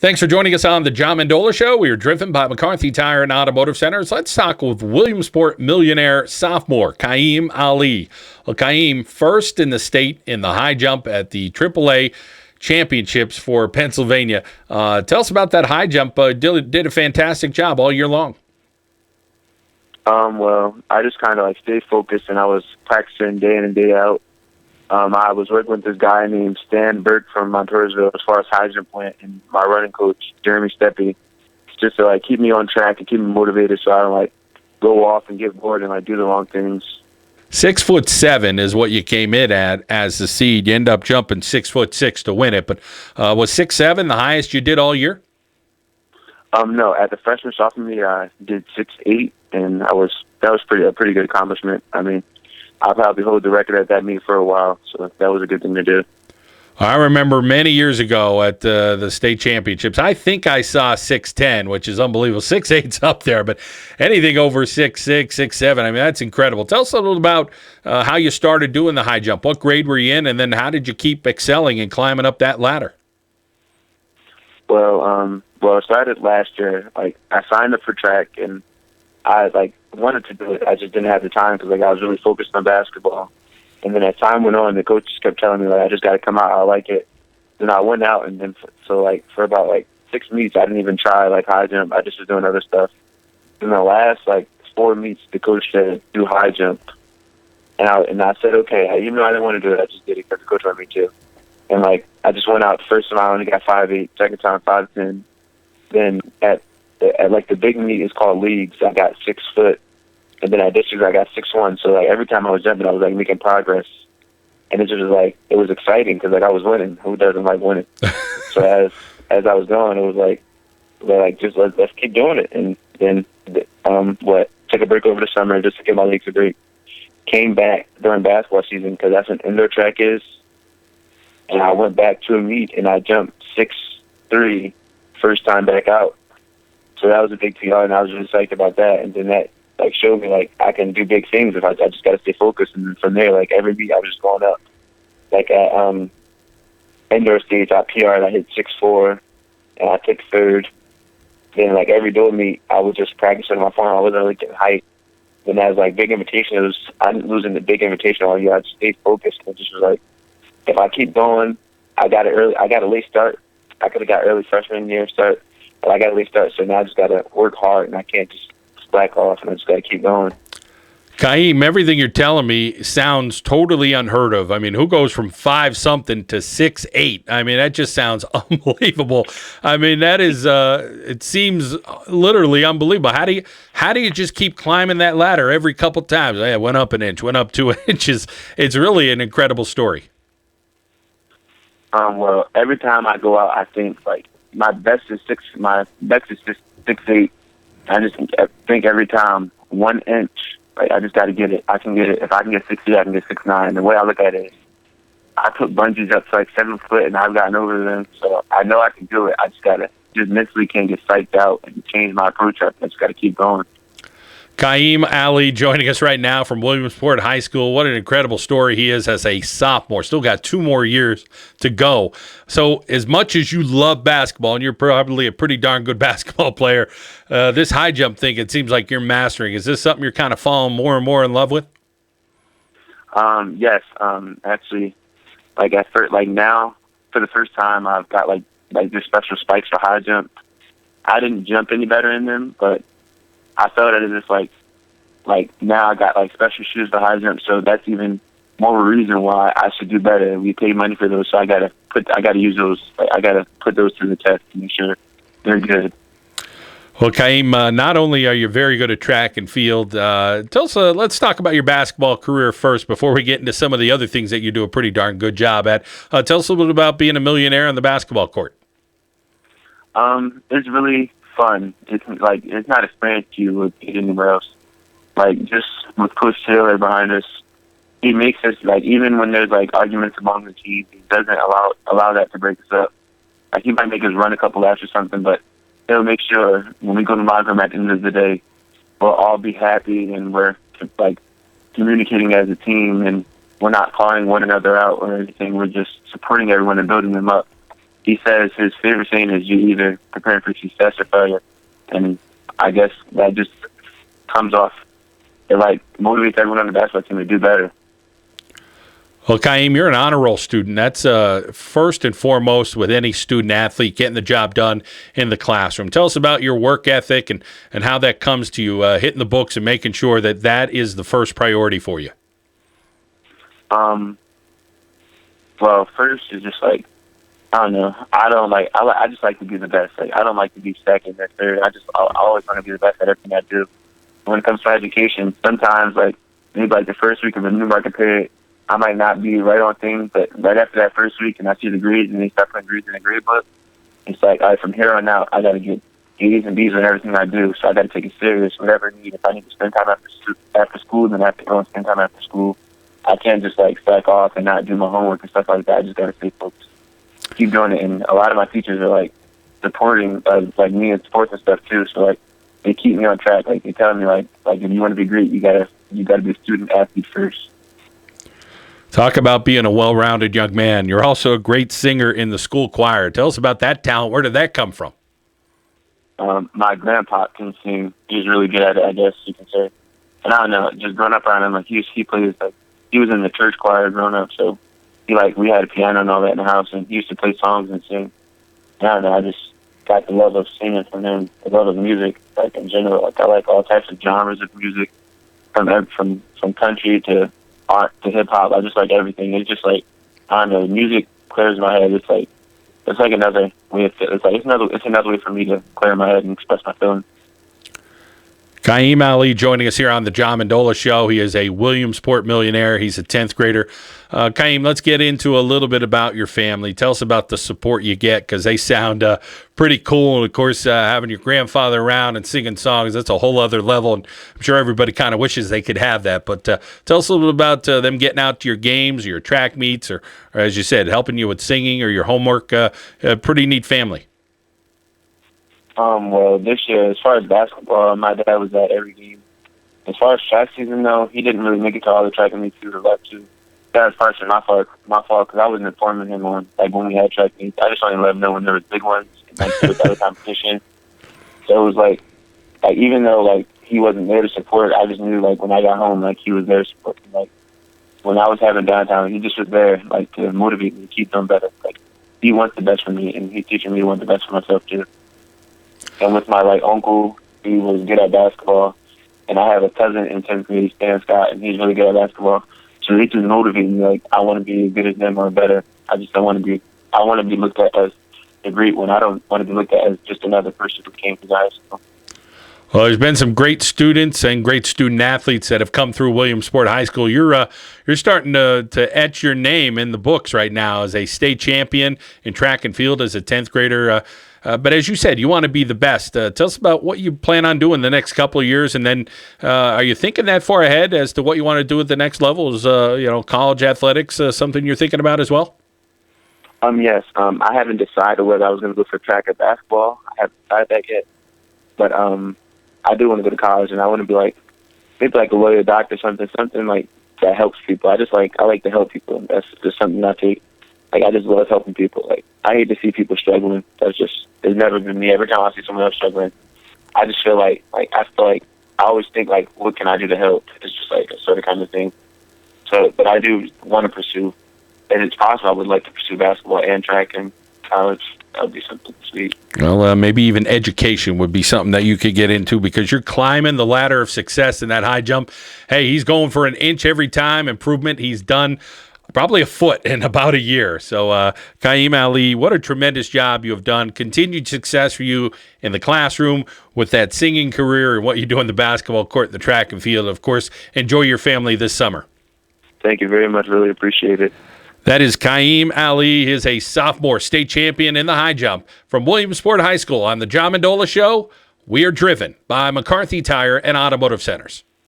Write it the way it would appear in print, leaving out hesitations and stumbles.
Thanks for joining us on the John Mendola Show. We are driven by McCarthy Tire and Automotive Centers. Let's talk with Williamsport millionaire sophomore Qayyim Ali. Well, Qayyim, first in the state in the high jump at the AAA championships for Pennsylvania. Tell us about that high jump. Did a fantastic job all year long. Well, I just kind of stayed focused, and I was practicing day in and day out. I was working with this guy named Stan Burke from Montoursville as far as high jump went, and my running coach, Jeremy Steppe, just to keep me on track and keep me motivated so I don't go off and get bored and do the wrong things. 6'7" is what you came in at as the seed. You end up jumping 6'6" to win it, but was 6'7" the highest you did all year? No, at the freshman sophomore year, I did 6'8", and that was a pretty good accomplishment. I mean, I'll probably hold the record at that meet for a while, so that was a good thing to do. I remember many years ago at the state championships, I think I saw 6'10", which is unbelievable. 6'8's up there, but anything over 6'6", 6'7", I mean, that's incredible. Tell us a little about how you started doing the high jump. What grade were you in, and then how did you keep excelling and climbing up that ladder? Well, I started last year. I signed up for track, and I wanted to do it. I just didn't have the time because I was really focused on basketball. And then as time went on, the coach just kept telling me I just got to come out. I like it. Then I went out, and then for about 6 meets, I didn't even try high jump. I just was doing other stuff. In the last 4 meets, the coach said do high jump, and I said okay. Even though I didn't want to do it, I just did it because the coach wanted me to. And I just went out. First time I only got 5'8", second time 5'10". Then at the big meet is called leagues, I got 6 foot, and then at districts I got 6'1". So every time I was jumping, I was making progress, and it just was it was exciting because I was winning. Who doesn't like winning? So as I was going, it was just let's keep doing it. And then took a break over the summer just to get my legs a break. Came back during basketball season because that's an indoor track is, and I went back to a meet and I jumped 6'3" first time back out. So that was a big PR, and I was really psyched about that. And then that showed me I can do big things if I just got to stay focused. And then from there, every meet I was just going up. At indoor stage, I PR'd, I hit 6'4", and I took third. Then every dual meet, I was just practicing my form. I wasn't really getting height. Then as big invitation, I didn't lose in the big invitation all year. I just stayed focused. And it just was if I keep going, I got a late start. I could have got early freshman year start, but I got a late start, so now I just got to work hard, and I can't just slack off, and I just got to keep going. Qayyim, everything you're telling me sounds totally unheard of. I mean, who goes from 5-something to 6'8"? I mean, that just sounds unbelievable. I mean, that is, it seems literally unbelievable. How do you just keep climbing that ladder every couple times? I went up an inch, went up 2 inches. It's really an incredible story. Well, every time I go out, I think my best is 6'8". I just think every time 1 inch, I just got to get it. I can get it. If I can get 6'8", I can get 6'9". The way I look at it is, I put bungees up to 7 foot, and I've gotten over them, so I know I can do it. I just mentally can't get psyched out and change my approach up. I just got to keep going. Qayyim Ali joining us right now from Williamsport High School. What an incredible story he is as a sophomore. Still got 2 more years to go. So as much as you love basketball, and you're probably a pretty darn good basketball player, this high jump thing, it seems like you're mastering. Is this something you're kind of falling more and more in love with? Yes. Actually, now, for the first time, I've got these special spikes for high jump. I didn't jump any better in them, but I felt that it's just now I got special shoes for high jump, so that's even more reason why I should do better. We pay money for those, so I gotta use those. I gotta put those to the test to make sure they're good. Well, Qayyim, not only are you very good at track and field, let's talk about your basketball career first before we get into some of the other things that you do a pretty darn good job at. Tell us a little bit about being a millionaire on the basketball court. It's really fun. It's not experience you would get anywhere else. Just with Coach Taylor behind us, he makes us even when there's arguments among the team, he doesn't allow that to break us up. He might make us run a couple laps or something, but he'll make sure when we go to locker room at the end of the day, we'll all be happy and we're communicating as a team, and we're not calling one another out or anything. We're just supporting everyone and building them up. he says his favorite saying is you either prepare for success or failure. And I guess that just comes off. It like motivates everyone on the basketball team to do better. Well, Qayyim, you're an honor roll student. That's first and foremost with any student athlete, getting the job done in the classroom. Tell us about your work ethic and how that comes to you, hitting the books and making sure that that is the first priority for you. Well, first is just like, I don't know. I just like to be the best. Like, I don't like to be second or third. I always want to be the best at everything I do. When it comes to education, sometimes like maybe like the first week of the new market period, I might not be right on things, but right after that first week and I see the grades and they start putting grades in the grade book, it's like, all right, from here on out, I got to get A's and B's on everything I do. So I got to take it serious, whatever I need. If I need to spend time after school, then I have to go and spend time after school. I can't just like slack off and not do my homework and stuff like that. I just got to stay focused, keep doing it. And a lot of my teachers are like supporting like me in sports and stuff too. So like they keep me on track. Like they tell me like if you want to be great, you gotta be a student athlete first. Talk about being a well-rounded young man. You're also a great singer in the school choir. Tell us about that talent. Where did that come from? My grandpa can sing. He's really good at it, I guess you can say. And I don't know, just growing up around him, like he plays like he was in the church choir growing up, so we had a piano and all that in the house, and he used to play songs and sing. And I don't know, I just got the love of singing from him, the love of music, like in general. Like I like all types of genres of music, from country to art to hip hop. I just like everything. It's just like, I don't know, music clears my head. It's like another way. It's another way for me to clear my head and express my feelings. Qayyim Ali joining us here on the John Mendola Show. He is a Williamsport millionaire. He's a 10th grader. Qayyim, let's get into a little bit about your family. Tell us about the support you get, because they sound pretty cool. And, of course, having your grandfather around and singing songs, that's a whole other level. And I'm sure everybody kind of wishes they could have that. But tell us a little bit about them getting out to your games, or your track meets, or as you said, helping you with singing or your homework. A pretty neat family. Well, this year, as far as basketball, my dad was at every game. As far as track season, though, he didn't really make it to all the track and meets he would have liked to. That was partially my fault, because I wasn't informing him on, like, when we had track meets. I just only let him know when there was big ones, and like, with other competition. So it was like, even though, like, he wasn't there to support, I just knew, like, when I got home, like, he was there supporting. Like, when I was having downtime, he just was there, like, to motivate me to keep doing better. Like, he wants the best for me, and he's teaching me to want the best for myself, too. And with my uncle, he was good at basketball, and I have a cousin in 10th grade, Stan Scott, and he's really good at basketball. So he just motivated me, like, I want to be as good as them or better. I want to be looked at as a great one. I don't want to be looked at as just another person who came to high school. Well, there's been some great students and great student athletes that have come through Williamsport High School. You're starting to etch your name in the books right now as a state champion in track and field as a 10th grader. But as you said, you want to be the best. Tell us about what you plan on doing the next couple of years, and then are you thinking that far ahead as to what you want to do at the next level? Is college athletics something you're thinking about as well? Yes. I haven't decided whether I was going to go for track or basketball. I haven't decided that yet. But I do want to go to college, and I want to be maybe like a lawyer, doctor, something like that helps people. I like to help people. That's just something I take. Like, I just love helping people. Like, I hate to see people struggling. It's never been me. Every time I see someone else struggling, I just feel like I always think, like, what can I do to help? It's just like a sort of kind of thing. So, but I do want to pursue, and it's possible I would like to pursue basketball and track in college. That would be something sweet. Well, maybe even education would be something that you could get into, because you're climbing the ladder of success in that high jump. Hey, he's going for an inch every time improvement. He's done probably a foot in about a year. So, Qayyim Ali, what a tremendous job you have done. Continued success for you in the classroom with that singing career and what you do on the basketball court, the track and field. Of course, enjoy your family this summer. Thank you very much. Really appreciate it. That is Qayyim Ali. He is a sophomore state champion in the high jump from Williamsport High School. On the John Mendola Show, we are driven by McCarthy Tire and Automotive Centers.